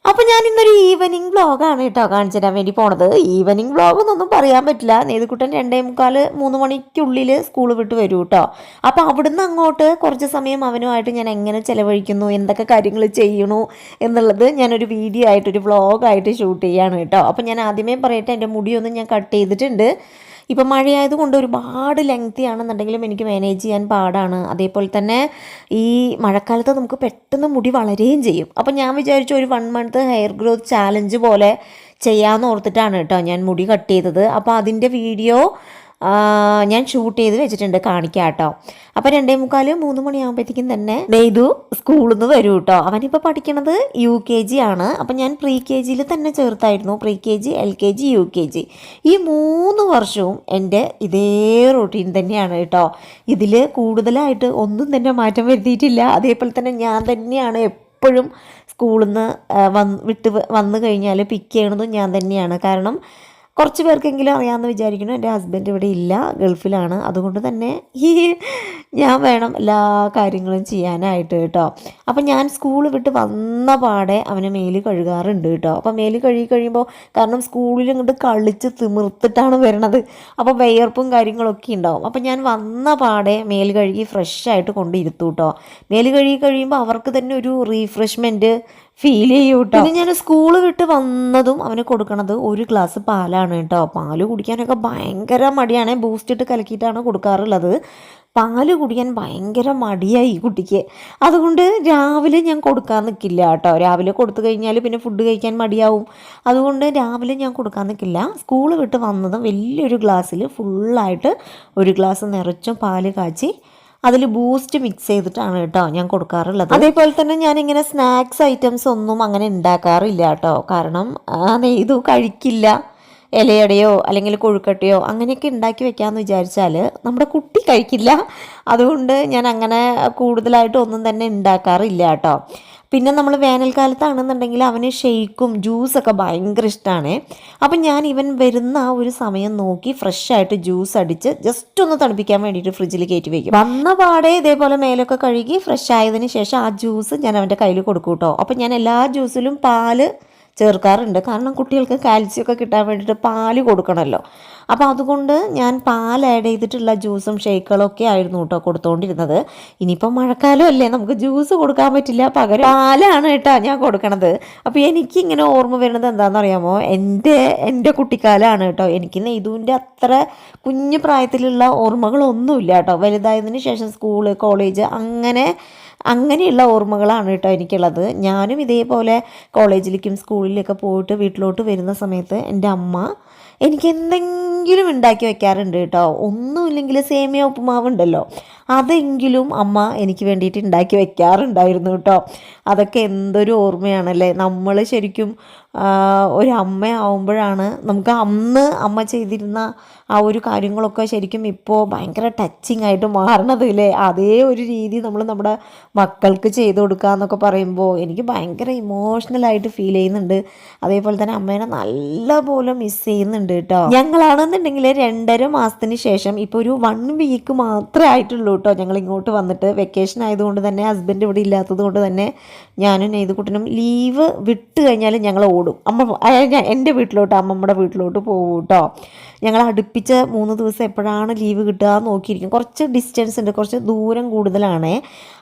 അപ്പോൾ ഞാൻ ഇന്നൊരു ഈവനിങ് വ്ളോഗാണ് കേട്ടോ കാണിച്ചു തരാൻ വേണ്ടി പോണത്. ഈവനിങ് വ്ളോഗ് എന്നൊന്നും പറയാൻ പറ്റില്ല. നേതുക്കുട്ടൻ 2:45 3 മണിക്കുള്ളിൽ സ്കൂൾ വിട്ട് വരും കേട്ടോ. അപ്പോൾ അവിടുന്ന് അങ്ങോട്ട് കുറച്ച് സമയം അവനുമായിട്ട് ഞാൻ എങ്ങനെ ചിലവഴിക്കുന്നു, എന്തൊക്കെ കാര്യങ്ങൾ ചെയ്യണു എന്നുള്ളത് ഞാനൊരു വീഡിയോ ആയിട്ടൊരു വ്ളോഗായിട്ട് ഷൂട്ട് ചെയ്യാണ് കേട്ടോ. അപ്പോൾ ഞാൻ ആദ്യമേ പറയട്ടെ, എൻ്റെ മുടിയൊന്നും ഞാൻ കട്ട് ചെയ്തിട്ടുണ്ട്. ഇപ്പം മഴയായതുകൊണ്ട് ഒരുപാട് ലെങ്തി ആണെന്നുണ്ടെങ്കിലും എനിക്ക് മാനേജ് ചെയ്യാൻ പാടാണ്. അതേപോലെ തന്നെ ഈ മഴക്കാലത്ത് നമുക്ക് പെട്ടെന്ന് മുടി വളരുകയും ചെയ്യും. അപ്പം ഞാൻ വിചാരിച്ചു ഒരു 1 മന്ത് ഹെയർ ഗ്രോത്ത് ചാലഞ്ച് പോലെ ചെയ്യാമെന്ന് ഓർത്തിട്ടാണ് കേട്ടോ ഞാൻ മുടി കട്ട് ചെയ്തത്. അപ്പോൾ അതിൻ്റെ വീഡിയോ ഞാൻ ഷൂട്ട് ചെയ്ത് വെച്ചിട്ടുണ്ട്, കാണിക്കാം കേട്ടോ. അപ്പോൾ 2:45 3 മണിയാകുമ്പോഴത്തേക്കും തന്നെ നെയ്തു സ്കൂളിൽ നിന്ന് വരും കേട്ടോ. അവനിപ്പോൾ പഠിക്കണത് UKG ആണ്. അപ്പം ഞാൻ പ്രീ KGയിൽ തന്നെ ചേർത്തായിരുന്നു. പ്രീ KG LKG UKG ഈ 3 വർഷവും എൻ്റെ ഇതേ റൊട്ടീൻ തന്നെയാണ് കേട്ടോ. ഇതിൽ കൂടുതലായിട്ട് ഒന്നും തന്നെ മാറ്റം വരുത്തിയിട്ടില്ല. അതേപോലെ തന്നെ ഞാൻ തന്നെയാണ് എപ്പോഴും സ്കൂളിൽ നിന്ന് വന്നു കഴിഞ്ഞാൽ പിക്ക് ചെയ്യണതും ഞാൻ തന്നെയാണ്. കാരണം കുറച്ച് പേർക്കെങ്കിലും അറിയാമെന്ന് വിചാരിക്കുന്നു, എൻ്റെ ഹസ്ബൻഡ് ഇവിടെ ഇല്ല, ഗൾഫിലാണ്. അതുകൊണ്ട് തന്നെ ഞാൻ വേണം എല്ലാ കാര്യങ്ങളും ചെയ്യാനായിട്ട് കേട്ടോ. അപ്പം ഞാൻ സ്കൂൾ വിട്ട് വന്ന പാടെ അവനെ മേല് കഴുകാറുണ്ട് കേട്ടോ. അപ്പം മേല് കഴുകി കഴിയുമ്പോൾ, കാരണം സ്കൂളിൽ ഇങ്ങോട്ട് കളിച്ച് തിമിർത്തിട്ടാണ് വരണത്, അപ്പോൾ വിയർപ്പും കാര്യങ്ങളൊക്കെ ഉണ്ടാവും. അപ്പം ഞാൻ വന്ന പാടെ മേല് കഴുകി ഫ്രഷായിട്ട് കൊണ്ടിരുത്തു കേട്ടോ. മേല് കഴുകി കഴിയുമ്പോൾ അവർക്ക് തന്നെ ഒരു റീഫ്രഷ്മെൻറ്റ് ഫീൽ ചെയ്യും കേട്ടോ. പിന്നെ ഞാൻ സ്കൂൾ വിട്ട് വന്നതും അവന് കൊടുക്കണത് 1 ഗ്ലാസ് പാലാണ് കേട്ടോ. പാല് കുടിക്കാനൊക്കെ ഭയങ്കര മടിയാണ്. ബൂസ്റ്റ് ഇട്ട് കലക്കിയിട്ടാണ് കൊടുക്കാറുള്ളത്. പാല് കുടിക്കാൻ ഭയങ്കര മടിയായി ഈ കുട്ടിക്ക്. അതുകൊണ്ട് രാവിലെ ഞാൻ കൊടുക്കാൻ നിൽക്കില്ല കേട്ടോ. രാവിലെ കൊടുത്തു കഴിഞ്ഞാൽ പിന്നെ ഫുഡ് കഴിക്കാൻ മടിയാവും. അതുകൊണ്ട് രാവിലെ ഞാൻ കൊടുക്കാൻ നിൽക്കില്ല. സ്കൂൾ വിട്ട് വന്നതും വലിയൊരു ഗ്ലാസ്സിൽ ഫുള്ളായിട്ട് 1 ഗ്ലാസ് നിറച്ചും പാല് കാച്ചി അതിൽ ബൂസ്റ്റ് മിക്സ് ചെയ്തിട്ടാണ് കേട്ടോ ഞാൻ കൊടുക്കാറുള്ളത്. അതേപോലെ തന്നെ ഞാനിങ്ങനെ സ്നാക്സ് ഐറ്റംസ് ഒന്നും അങ്ങനെ ഉണ്ടാക്കാറില്ല കേട്ടോ. കാരണം ഇത് കഴിക്കില്ല. ഇലയടയോ അല്ലെങ്കിൽ കൊഴുക്കട്ടയോ അങ്ങനെയൊക്കെ ഉണ്ടാക്കി വെക്കാമെന്ന് വിചാരിച്ചാൽ നമ്മുടെ കുട്ടി കഴിക്കില്ല. അതുകൊണ്ട് ഞാൻ അങ്ങനെ കൂടുതലായിട്ട് ഒന്നും തന്നെ ഉണ്ടാക്കാറില്ല കേട്ടോ. പിന്നെ നമ്മൾ വേനൽക്കാലത്താണെന്നുണ്ടെങ്കിൽ അവന് ഷെയ്ക്കും ജ്യൂസൊക്കെ ഭയങ്കര ഇഷ്ടമാണ്. അപ്പം ഞാൻ ഇവൻ വരുന്ന ആ ഒരു സമയം നോക്കി ഫ്രഷായിട്ട് ജ്യൂസ് അടിച്ച് ജസ്റ്റ് ഒന്ന് തണുപ്പിക്കാൻ വേണ്ടിയിട്ട് ഫ്രിഡ്ജിൽ കയറ്റി വയ്ക്കും. വന്ന പാടെ ഇതേപോലെ മേലൊക്കെ കഴുകി ഫ്രഷ് ആയതിന് ശേഷം ആ ജ്യൂസ് ഞാൻ അവൻ്റെ കയ്യിൽ കൊടുക്കും കേട്ടോ. അപ്പം ഞാൻ എല്ലാ ജ്യൂസിലും പാല് ചേർക്കാറുണ്ട്. കാരണം കുട്ടികൾക്ക് കാൽസ്യമൊക്കെ കിട്ടാൻ വേണ്ടിയിട്ട് പാല് കൊടുക്കണമല്ലോ. അപ്പോൾ അതുകൊണ്ട് ഞാൻ പാൽ ആഡ് ചെയ്തിട്ടുള്ള ജ്യൂസും ഷേക്കുകളൊക്കെ ആയിരുന്നു കേട്ടോ കൊടുത്തുകൊണ്ടിരുന്നത്. ഇനിയിപ്പം മഴക്കാലം അല്ലേ, നമുക്ക് ജ്യൂസ് കൊടുക്കാൻ പറ്റില്ല, പകരം പാലാണ് കേട്ടോ ഞാൻ കൊടുക്കണത്. അപ്പോൾ എനിക്കിങ്ങനെ ഓർമ്മ വരുന്നത് എന്താണെന്ന് അറിയാമോ, എൻ്റെ കുട്ടിക്കാലമാണ് കേട്ടോ. എനിക്ക് നെയ്തുവിൻ്റെ അത്ര കുഞ്ഞു പ്രായത്തിലുള്ള ഓർമ്മകളൊന്നുമില്ല കേട്ടോ. വലുതായതിന് ശേഷം സ്കൂള് കോളേജ് അങ്ങനെയുള്ള ഓർമ്മകളാണ് കേട്ടോ എനിക്കുള്ളത്. ഞാനും ഇതേപോലെ കോളേജിലേക്കും സ്കൂളിലൊക്കെ പോയിട്ട് വീട്ടിലോട്ട് വരുന്ന സമയത്ത് എൻ്റെ അമ്മ എനിക്ക് എന്തെങ്കിലും ഉണ്ടാക്കി വെക്കാറുണ്ട് കേട്ടോ. ഒന്നുമില്ലെങ്കിൽ സേമിയ ഉപ്പുമാവ് ഉണ്ടല്ലോ, അതെങ്കിലും അമ്മ എനിക്ക് വേണ്ടിയിട്ട് ഉണ്ടാക്കി വെക്കാറുണ്ടായിരുന്നു കേട്ടോ. അതൊക്കെ എന്തൊരു ഓർമ്മയാണല്ലേ. നമ്മൾ ശരിക്കും ഒരു അമ്മയാവുമ്പോഴാണ് നമുക്ക് അന്ന് അമ്മ ചെയ്തിരുന്ന ആ ഒരു കാര്യങ്ങളൊക്കെ ശരിക്കും ഇപ്പോൾ ഭയങ്കര ടച്ചിങ് ആയിട്ട് മാറണത് അല്ലേ. അതേ ഒരു രീതി നമ്മൾ നമ്മുടെ മക്കൾക്ക് ചെയ്ത് കൊടുക്കുക എന്നൊക്കെ പറയുമ്പോൾ എനിക്ക് ഭയങ്കര ഇമോഷണലായിട്ട് ഫീൽ ചെയ്യുന്നുണ്ട്. അതേപോലെ തന്നെ അമ്മേനെ നല്ലപോലെ മിസ് ചെയ്യുന്നുണ്ട് കേട്ടോ. ഞങ്ങളാണെന്നുണ്ടെങ്കിൽ 2.5 മാസത്തിന് ശേഷം ഇപ്പോൾ ഒരു 1 വീക്ക് മാത്രമേ ആയിട്ടുള്ളൂ കേട്ടോ ഞങ്ങൾ ഇങ്ങോട്ട് വന്നിട്ട്. വെക്കേഷൻ ആയതുകൊണ്ട് തന്നെ ഹസ്ബൻഡ് ഇവിടെ ഇല്ലാത്തത് കൊണ്ട് തന്നെ ഞാനും നെയ്തുകുട്ടനും ലീവ് വിട്ട് കഴിഞ്ഞാൽ ഞങ്ങൾ ഓടും. എൻ്റെ വീട്ടിലോട്ട് അമ്മമ്മയുടെ വീട്ടിലോട്ട് പോകും കേട്ടോ. ഞങ്ങൾ അടുപ്പിച്ച് 3 ദിവസം എപ്പോഴാണ് ലീവ് കിട്ടുക നോക്കിയിരിക്കും. കുറച്ച് ഡിസ്റ്റൻസ് ഉണ്ട്, കുറച്ച് ദൂരം കൂടുതലാണ്.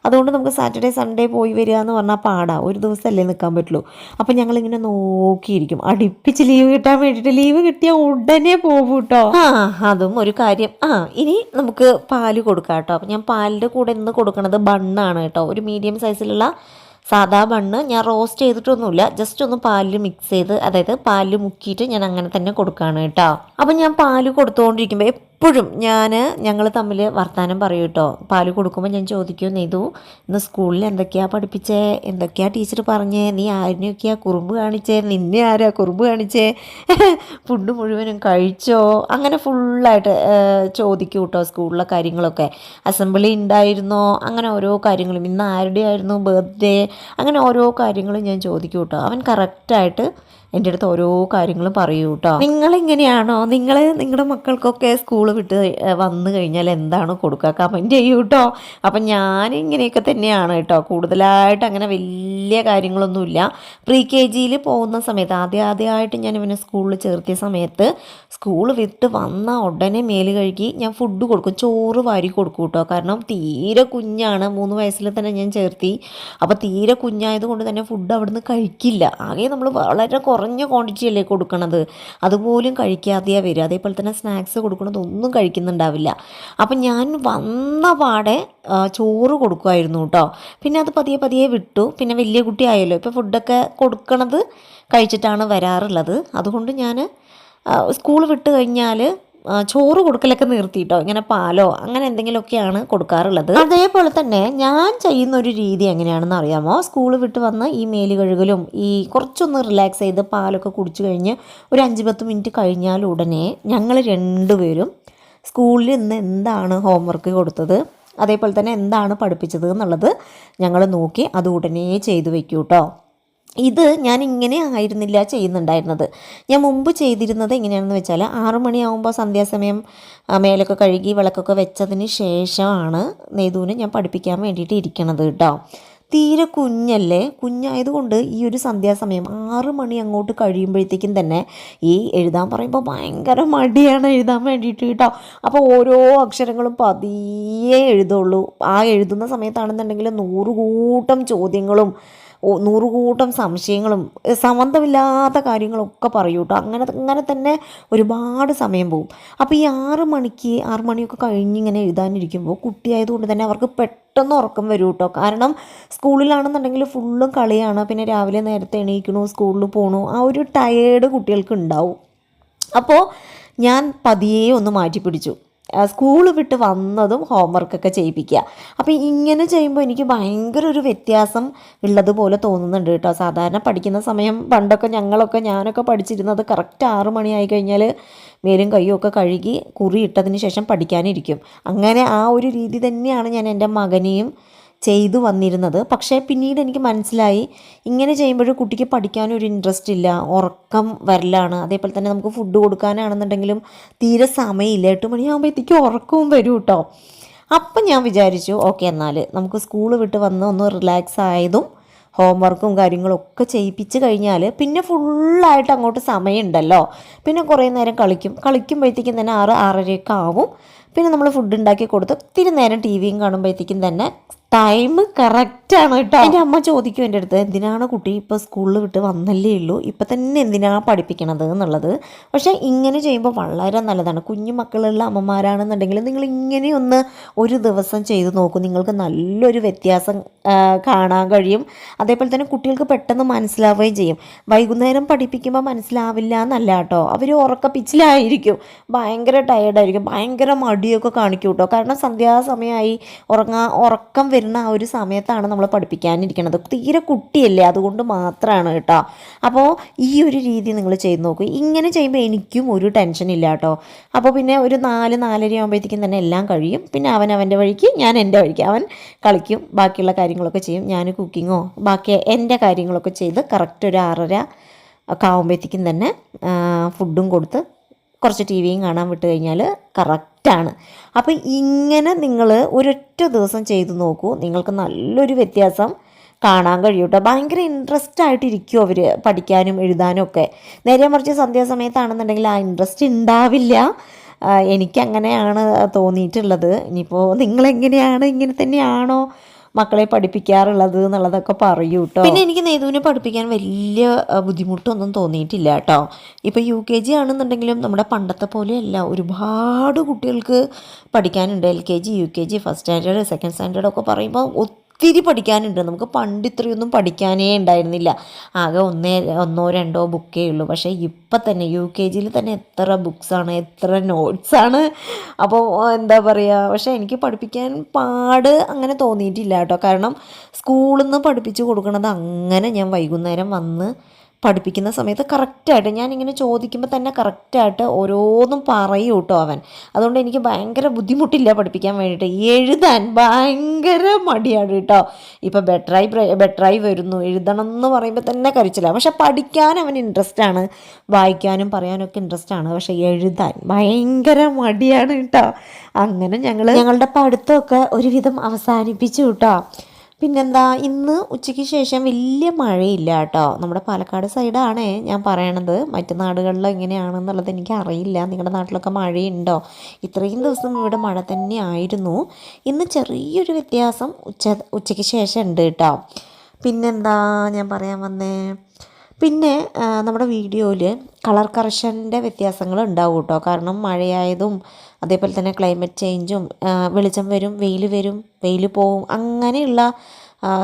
അതുകൊണ്ട് നമുക്ക് സാറ്റർഡേ സൺഡേ പോയി വരിക എന്ന് പറഞ്ഞാൽ പാടാ, ഒരു ദിവസമല്ലേ നിൽക്കാൻ പറ്റുള്ളൂ. അപ്പം ഞങ്ങളിങ്ങനെ നോക്കിയിരിക്കും അടുപ്പിച്ച് ലീവ് കിട്ടാൻ വേണ്ടിയിട്ട്. ലീവ് കിട്ടിയാൽ ഉടനെ പോകും കേട്ടോ. അതും ഒരു കാര്യം. ഇനി നമുക്ക് പാല് കൊടുക്കാം കേട്ടോ. അപ്പം ഞാൻ പാലിൻ്റെ കൂടെ ഇന്ന് കൊടുക്കണത് ബണ്ണാണ് കേട്ടോ. ഒരു മീഡിയം സൈസിലുള്ള സാദാ ബണ്ണ്. ഞാൻ റോസ്റ്റ് ചെയ്തിട്ടൊന്നുമില്ല, ജസ്റ്റ് ഒന്ന് പാലിൽ മിക്സ് ചെയ്ത്, അതായത് പാലിൽ മുക്കിയിട്ട് ഞാൻ അങ്ങനെ തന്നെ കൊടുക്കുകയാണ് കേട്ടോ. അപ്പം ഞാൻ പാല് കൊടുത്തുകൊണ്ടിരിക്കുമ്പോൾ എപ്പോഴും ഞങ്ങൾ തമ്മിൽ വർത്തമാനം പറയും കേട്ടോ. പാല് കൊടുക്കുമ്പോൾ ഞാൻ ചോദിക്കും, നെയ്തു ഇന്ന് സ്കൂളിൽ എന്തൊക്കെയാണ് പഠിപ്പിച്ചേ, എന്തൊക്കെയാണ് ടീച്ചർ പറഞ്ഞേ, നീ ആരിനൊക്കെയാണ് കുറുമ്പ് കാണിച്ചേ, നിന്നെ ആരാ കുറുമ്പ് കാണിച്ചേ, ഫുഡ് മുഴുവനും കഴിച്ചോ, അങ്ങനെ ഫുള്ളായിട്ട് ചോദിക്കും കേട്ടോ. സ്കൂളിലെ കാര്യങ്ങളൊക്കെ, അസംബ്ലി ഉണ്ടായിരുന്നോ, അങ്ങനെ ഓരോ കാര്യങ്ങളും, ഇന്ന് ആരുടെ ആയിരുന്നു ബർത്ത്ഡേ, അങ്ങനെ ഓരോ കാര്യങ്ങളും ഞാൻ ചോദിക്കും കേട്ടോ. അവൻ കറക്റ്റായിട്ട് എൻ്റെ അടുത്ത് ഓരോ കാര്യങ്ങളും പറയൂ കേട്ടോ. നിങ്ങളിങ്ങനെയാണോ, നിങ്ങളുടെ മക്കൾക്കൊക്കെ സ്കൂൾ വിട്ട് വന്നു കഴിഞ്ഞാൽ എന്താണ് കൊടുക്കുക, കമൻറ്റ് ചെയ്യൂ കേട്ടോ. അപ്പം ഞാൻ ഇങ്ങനെയൊക്കെ തന്നെയാണ് കേട്ടോ, കൂടുതലായിട്ട് അങ്ങനെ വലിയ കാര്യങ്ങളൊന്നുമില്ല. പ്രീ കെ ജിയിൽ പോകുന്ന സമയത്ത് ആദ്യമായിട്ട് ഞാൻ ഇവനെ സ്കൂളിൽ ചേർത്തിയ സമയത്ത് സ്കൂൾ വിട്ട് വന്ന ഉടനെ മേല് കഴുകി ഞാൻ ഫുഡ് കൊടുക്കും, ചോറ് വാരി കൊടുക്കും കേട്ടോ. കാരണം തീരെ കുഞ്ഞാണ്, 3 വയസ്സിൽ തന്നെ ഞാൻ ചേർത്തി. അപ്പോൾ തീരെ കുഞ്ഞായതുകൊണ്ട് തന്നെ ഫുഡ് അവിടുന്ന് കഴിക്കില്ല. ആകെ നമ്മൾ വളരെ കുറഞ്ഞ ക്വാണ്ടിറ്റി അല്ലേ കൊടുക്കണത്, അതുപോലും കഴിക്കാതെയാണ് വരിക. അതേപോലെ തന്നെ സ്നാക്സ് കൊടുക്കണതൊന്നും കഴിക്കുന്നുണ്ടാവില്ല. അപ്പം ഞാൻ വന്ന പാടെ ചോറ് കൊടുക്കുമായിരുന്നു കേട്ടോ. പിന്നെ അത് പതിയെ പതിയെ വിട്ടു. പിന്നെ വലിയ കുട്ടിയായല്ലോ, ഇപ്പോൾ ഫുഡൊക്കെ കൊടുക്കണത് കഴിച്ചിട്ടാണ് വരാറുള്ളത്. അതുകൊണ്ട് ഞാൻ സ്കൂൾ വിട്ട് കഴിഞ്ഞാൽ ചോറ് കൊടുക്കലൊക്കെ നിർത്തിയിട്ടോ, ഇങ്ങനെ പാലോ അങ്ങനെ എന്തെങ്കിലുമൊക്കെയാണ് കൊടുക്കാറുള്ളത്. അതേപോലെ തന്നെ ഞാൻ ചെയ്യുന്ന ഒരു രീതി എങ്ങനെയാണെന്ന് അറിയാമോ? സ്കൂൾ വിട്ട് വന്ന് ഈ മേല് കഴുകലും ഈ കുറച്ചൊന്ന് റിലാക്സ് ചെയ്ത് പാലൊക്കെ കുടിച്ചു കഴിഞ്ഞ് ഒരു 5-10 മിനിറ്റ് കഴിഞ്ഞാൽ ഉടനെ ഞങ്ങൾ രണ്ടുപേരും സ്കൂളിൽ ഇന്ന് എന്താണ് ഹോംവർക്ക് കൊടുത്തത്, അതേപോലെ തന്നെ എന്താണ് പഠിപ്പിച്ചത് എന്നുള്ളത് ഞങ്ങൾ നോക്കി അത് ഉടനെ ചെയ്തു വെക്കൂ കേട്ടോ. ഇത് ഞാൻ ഇങ്ങനെ ആയിരുന്നില്ല ചെയ്യുന്നുണ്ടായിരുന്നത്. ഞാൻ മുമ്പ് ചെയ്തിരുന്നത് എങ്ങനെയാണെന്ന് വെച്ചാൽ 6 മണിയാകുമ്പോൾ സന്ധ്യാസമയം മേലൊക്കെ കഴുകി വിളക്കൊക്കെ വെച്ചതിന് ശേഷമാണ് നെയ്തുവിനെ ഞാൻ പഠിപ്പിക്കാൻ വേണ്ടിയിട്ട് ഇരിക്കണത് കേട്ടോ. തീരെ കുഞ്ഞല്ലേ, കുഞ്ഞായതുകൊണ്ട് ഈ ഒരു സന്ധ്യാസമയം 6 മണി അങ്ങോട്ട് കഴിയുമ്പോഴത്തേക്കും തന്നെ ഈ എഴുതാൻ പറയുമ്പോൾ ഭയങ്കര മടിയാണ് എഴുതാൻ വേണ്ടിയിട്ട് കേട്ടോ. അപ്പോൾ ഓരോ അക്ഷരങ്ങളും പതിയെ എഴുതുള്ളൂ. ആ എഴുതുന്ന സമയത്താണെന്നുണ്ടെങ്കിൽ 100 കൂട്ടം ചോദ്യങ്ങളും 100 കൂട്ടം സംശയങ്ങളും സംബന്ധമില്ലാത്ത കാര്യങ്ങളൊക്കെ പറയൂ കേട്ടോ. അങ്ങനെ തന്നെ ഒരുപാട് സമയം പോകും. അപ്പോൾ ഈ 6 മണിയൊക്കെ കഴിഞ്ഞിങ്ങനെ എഴുതാനിരിക്കുമ്പോൾ കുട്ടിയായതുകൊണ്ട് തന്നെ അവർക്ക് പെട്ടെന്ന് ഉറക്കം വരും കേട്ടോ. കാരണം സ്കൂളിലാണെന്നുണ്ടെങ്കിൽ ഫുള്ളും കളിയാണ്, പിന്നെ രാവിലെ നേരത്തെ എണീക്കണു, സ്കൂളിൽ പോകണു, ആ ഒരു ടയേർഡ് കുട്ടികൾക്ക് ഉണ്ടാവും. അപ്പോൾ ഞാൻ പതിയെ ഒന്ന് മാറ്റി പിടിച്ചു, സ്കൂൾ വിട്ട് വന്നതും ഹോംവർക്കൊക്കെ ചെയ്യിപ്പിക്കുക. അപ്പോൾ ഇങ്ങനെ ചെയ്യുമ്പോൾ എനിക്ക് ഭയങ്കര ഒരു വ്യത്യാസം ഉള്ളതുപോലെ തോന്നുന്നുണ്ട് കേട്ടോ. സാധാരണ പഠിക്കുന്ന സമയം പണ്ടൊക്കെ ഞാനൊക്കെ പഠിച്ചിരുന്നത് കറക്റ്റ് 6 മണിയായി കഴിഞ്ഞാൽ മേലും കയ്യും ഒക്കെ കഴുകി കുറി ഇട്ടതിന് ശേഷം പഠിക്കാനിരിക്കും. അങ്ങനെ ആ ഒരു രീതി തന്നെയാണ് ഞാൻ എൻ്റെ മകനെയും ചെയ്തു വന്നിരുന്നത്. പക്ഷേ പിന്നീട് എനിക്ക് മനസ്സിലായി, ഇങ്ങനെ ചെയ്യുമ്പോൾ കുട്ടിക്ക് പഠിക്കാനൊരു ഇൻട്രസ്റ്റ് ഇല്ല, ഉറക്കം വരലാണ്. അതേപോലെ തന്നെ നമുക്ക് ഫുഡ് കൊടുക്കാനാണെന്നുണ്ടെങ്കിലും തീരെ സമയമില്ല, 8 മണിയാകുമ്പോഴത്തേക്കും ഉറക്കവും വരും കേട്ടോ. അപ്പം ഞാൻ വിചാരിച്ചു ഓക്കെ, എന്നാൽ നമുക്ക് സ്കൂൾ വിട്ട് വന്ന് ഒന്ന് റിലാക്സ് ആയതും ഹോംവർക്കും കാര്യങ്ങളൊക്കെ ചെയ്യിപ്പിച്ച് കഴിഞ്ഞാൽ പിന്നെ ഫുള്ളായിട്ട് അങ്ങോട്ട് സമയമുണ്ടല്ലോ. പിന്നെ കുറേ നേരം കളിക്കുമ്പോഴത്തേക്കും തന്നെ 6-6:30 ആവും. പിന്നെ നമ്മൾ ഫുഡ് ഉണ്ടാക്കി കൊടുത്ത് ഒത്തിരി നേരം ടി വിയും കാണുമ്പോഴത്തേക്കും തന്നെ ടൈം കറക്റ്റാണ് കേട്ടോ. എൻ്റെ അമ്മ ചോദിക്കും എൻ്റെ അടുത്ത്, എന്തിനാണ് കുട്ടി ഇപ്പോൾ സ്കൂളിൽ വിട്ട് വന്നല്ലേ ഉള്ളൂ, ഇപ്പം തന്നെ എന്തിനാണ് പഠിപ്പിക്കണത് എന്നുള്ളത്. പക്ഷേ ഇങ്ങനെ ചെയ്യുമ്പോൾ വളരെ നല്ലതാണ്. കുഞ്ഞു മക്കളുള്ള അമ്മമാരാണെന്നുണ്ടെങ്കിൽ നിങ്ങൾ ഇങ്ങനെയൊന്ന് ഒരു ദിവസം ചെയ്ത് നോക്കൂ, നിങ്ങൾക്ക് നല്ലൊരു വ്യത്യാസം കാണാൻ കഴിയും. അതേപോലെ തന്നെ കുട്ടികൾക്ക് പെട്ടെന്ന് മനസ്സിലാവുകയും ചെയ്യും. വൈകുന്നേരം പഠിപ്പിക്കുമ്പോൾ മനസ്സിലാവില്ല എന്നല്ല കേട്ടോ, അവർ ഉറക്കപ്പിച്ചിലായിരിക്കും, ഭയങ്കര ടയേർഡായിരിക്കും, ഭയങ്കര മടിയൊക്കെ കാണിക്കും കേട്ടോ. കാരണം സന്ധ്യാസമയമായി ഉറക്കം വരുന്ന ആ ഒരു സമയത്താണ് നമ്മൾ പഠിപ്പിക്കാനിരിക്കുന്നത്. തീരെ കുട്ടിയല്ലേ, അതുകൊണ്ട് മാത്രമാണ് കേട്ടോ. അപ്പോൾ ഈ ഒരു രീതി നിങ്ങൾ ചെയ്ത് നോക്കൂ. ഇങ്ങനെ ചെയ്യുമ്പോൾ എനിക്കും ഒരു ടെൻഷൻ ഇല്ല കേട്ടോ. അപ്പോൾ പിന്നെ ഒരു 4-4:30 ആകുമ്പോഴത്തേക്കും തന്നെ എല്ലാം കഴിയും. പിന്നെ അവൻ്റെ വഴിക്ക്, ഞാൻ എൻ്റെ വഴിക്ക്. അവൻ കളിക്കും, ബാക്കിയുള്ള കാര്യങ്ങളൊക്കെ ചെയ്യും, ഞാൻ കുക്കിങ്ങോ ബാക്കി എൻ്റെ കാര്യങ്ങളൊക്കെ ചെയ്ത് കറക്റ്റ് ഒരു 6:30 ഒക്കെ ആകുമ്പോഴത്തേക്കും തന്നെ ഫുഡും കൊടുത്ത് കുറച്ച് ടി വിയും കാണാൻ വിട്ട് കഴിഞ്ഞാൽ കറക്റ്റാണ്. അപ്പോൾ ഇങ്ങനെ നിങ്ങൾ ഒരൊറ്റ ദിവസം ചെയ്തു നോക്കൂ, നിങ്ങൾക്ക് നല്ലൊരു വ്യത്യാസം കാണാൻ കഴിയും കേട്ടോ. ഭയങ്കര ഇൻട്രസ്റ്റ് ആയിട്ടിരിക്കും അവർ പഠിക്കാനും എഴുതാനും ഒക്കെ. നേരെ മറിച്ച് സന്ധ്യാസമയത്താണെന്നുണ്ടെങ്കിൽ ആ ഇൻട്രസ്റ്റ് ഉണ്ടാവില്ല. എനിക്കങ്ങനെയാണ് തോന്നിയിട്ടുള്ളത്. ഇനിയിപ്പോൾ നിങ്ങളെങ്ങനെയാണ്, ഇങ്ങനെ തന്നെയാണോ മക്കളെ പഠിപ്പിക്കാറുള്ളത് എന്നുള്ളതൊക്കെ പറയൂ കേട്ടോ. പിന്നെ എനിക്ക് നെയ്തുവിനെ പഠിപ്പിക്കാൻ വലിയ ബുദ്ധിമുട്ടൊന്നും തോന്നിയിട്ടില്ല കേട്ടോ. ഇപ്പോൾ UKG ആണെന്നുണ്ടെങ്കിലും നമ്മുടെ പണ്ടത്തെ പോലെയല്ല, ഒരുപാട് കുട്ടികൾക്ക് പഠിക്കാനുണ്ട്. LKG, UKG, first standard, second standard ഒക്കെ പറയുമ്പോൾ ഒത്തിരി പഠിക്കാനുണ്ട്. നമുക്ക് പണ്ട് ഇത്രയൊന്നും പഠിക്കാനേ ഉണ്ടായിരുന്നില്ല, ആകെ 1-2 ബുക്കേ ഉള്ളൂ. പക്ഷേ ഇപ്പം തന്നെ UKGയിൽ തന്നെ എത്ര ബുക്സാണ്, എത്ര നോട്ട്സാണ്. അപ്പോൾ എന്താ പറയുക, പക്ഷേ എനിക്ക് പഠിപ്പിക്കാൻ പാട് അങ്ങനെ തോന്നിയിട്ടില്ല കേട്ടോ. കാരണം സ്കൂളിൽ നിന്ന് പഠിപ്പിച്ച് കൊടുക്കണത് അങ്ങനെ ഞാൻ വൈകുന്നേരം വന്ന് പഠിപ്പിക്കുന്ന സമയത്ത് കറക്റ്റായിട്ട് ഞാനിങ്ങനെ ചോദിക്കുമ്പോൾ തന്നെ കറക്റ്റായിട്ട് ഓരോന്നും പറയും കേട്ടോ അവൻ. അതുകൊണ്ട് എനിക്ക് ഭയങ്കര ബുദ്ധിമുട്ടില്ല പഠിപ്പിക്കാൻ വേണ്ടിയിട്ട്. എഴുതാൻ ഭയങ്കര മടിയാണ് കേട്ടോ. ഇപ്പോൾ ബെറ്ററായി വരുന്നു, എഴുതണം എന്ന് പറയുമ്പോൾ തന്നെ കരച്ചില്ല. പക്ഷെ പഠിക്കാൻ അവൻ ഇൻട്രസ്റ്റാണ്, വായിക്കാനും പറയാനൊക്കെ ഇൻട്രസ്റ്റാണ്. പക്ഷെ എഴുതാൻ ഭയങ്കര മടിയാണ് കേട്ടോ. അങ്ങനെ ഞങ്ങളുടെ പഠിത്തമൊക്കെ ഒരുവിധം അവസാനിപ്പിച്ചു കേട്ടോ. പിന്നെന്താ, ഇന്ന് ഉച്ചയ്ക്ക് ശേഷം വലിയ മഴയില്ല കേട്ടോ. നമ്മുടെ പാലക്കാട് സൈഡാണേ ഞാൻ പറയണത്. മറ്റു നാടുകളിൽ എങ്ങനെയാണെന്നുള്ളത് എനിക്ക് അറിയില്ല. നിങ്ങളുടെ നാട്ടിലൊക്കെ മഴയുണ്ടോ? ഇത്രയും ദിവസം ഇവിടെ മഴ തന്നെ ആയിരുന്നു. ഇന്ന് ചെറിയൊരു വ്യത്യാസം ഉച്ചയ്ക്ക് ശേഷം ഉണ്ട് കേട്ടോ. പിന്നെന്താ ഞാൻ പറയാൻ വന്നേ, പിന്നെ നമ്മുടെ വീഡിയോയിൽ കളർ കറക്ഷൻ്റെ വ്യത്യാസങ്ങൾ ഉണ്ടാവും കേട്ടോ. കാരണം മഴയായതും അതേപോലെ തന്നെ ക്ലൈമറ്റ് ചേഞ്ചും, വെളിച്ചം വരും വെയിൽ പോവും, അങ്ങനെയുള്ള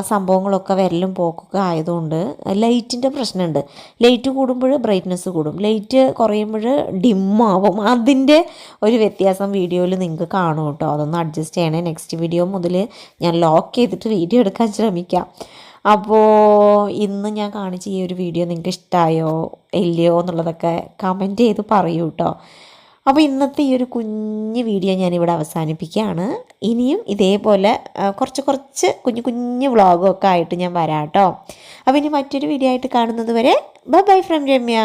സംഭവങ്ങളൊക്കെ വരലും പോക്കൊക്കെ ആയതുകൊണ്ട് ലൈറ്റിൻ്റെ പ്രശ്നമുണ്ട്. ലൈറ്റ് കൂടുമ്പോൾ ബ്രൈറ്റ്നസ് കൂടും, ലൈറ്റ് കുറയുമ്പോൾ ഡിമ്മാവും. അതിൻ്റെ ഒരു വ്യത്യാസം വീഡിയോയിൽ നിങ്ങൾക്ക് കാണും കേട്ടോ. അതൊന്ന് അഡ്ജസ്റ്റ് ചെയ്യണേ. നെക്സ്റ്റ് വീഡിയോ മുതൽ ഞാൻ ലോക്ക് ചെയ്തിട്ട് വീഡിയോ എടുക്കാൻ ശ്രമിക്കാം. അപ്പോൾ ഇന്ന് ഞാൻ കാണിച്ച ഈ ഒരു വീഡിയോ നിങ്ങൾക്ക് ഇഷ്ടമായോ ഇല്ലയോ എന്നുള്ളതൊക്കെ കമൻറ്റ് ചെയ്ത് പറയൂ കേട്ടോ. അപ്പോൾ ഇന്നത്തെ ഈ ഒരു കുഞ്ഞ് വീഡിയോ ഞാനിവിടെ അവസാനിപ്പിക്കുകയാണ്. ഇനിയും ഇതേപോലെ കുറച്ച് കുഞ്ഞു വ്ളോഗൊക്കെ ആയിട്ട് ഞാൻ വരാം കേട്ടോ. അപ്പോൾ ഇനി മറ്റൊരു വീഡിയോ ആയിട്ട് കാണുന്നത് വരെ ബൈ ഫ്രം രമ്യ.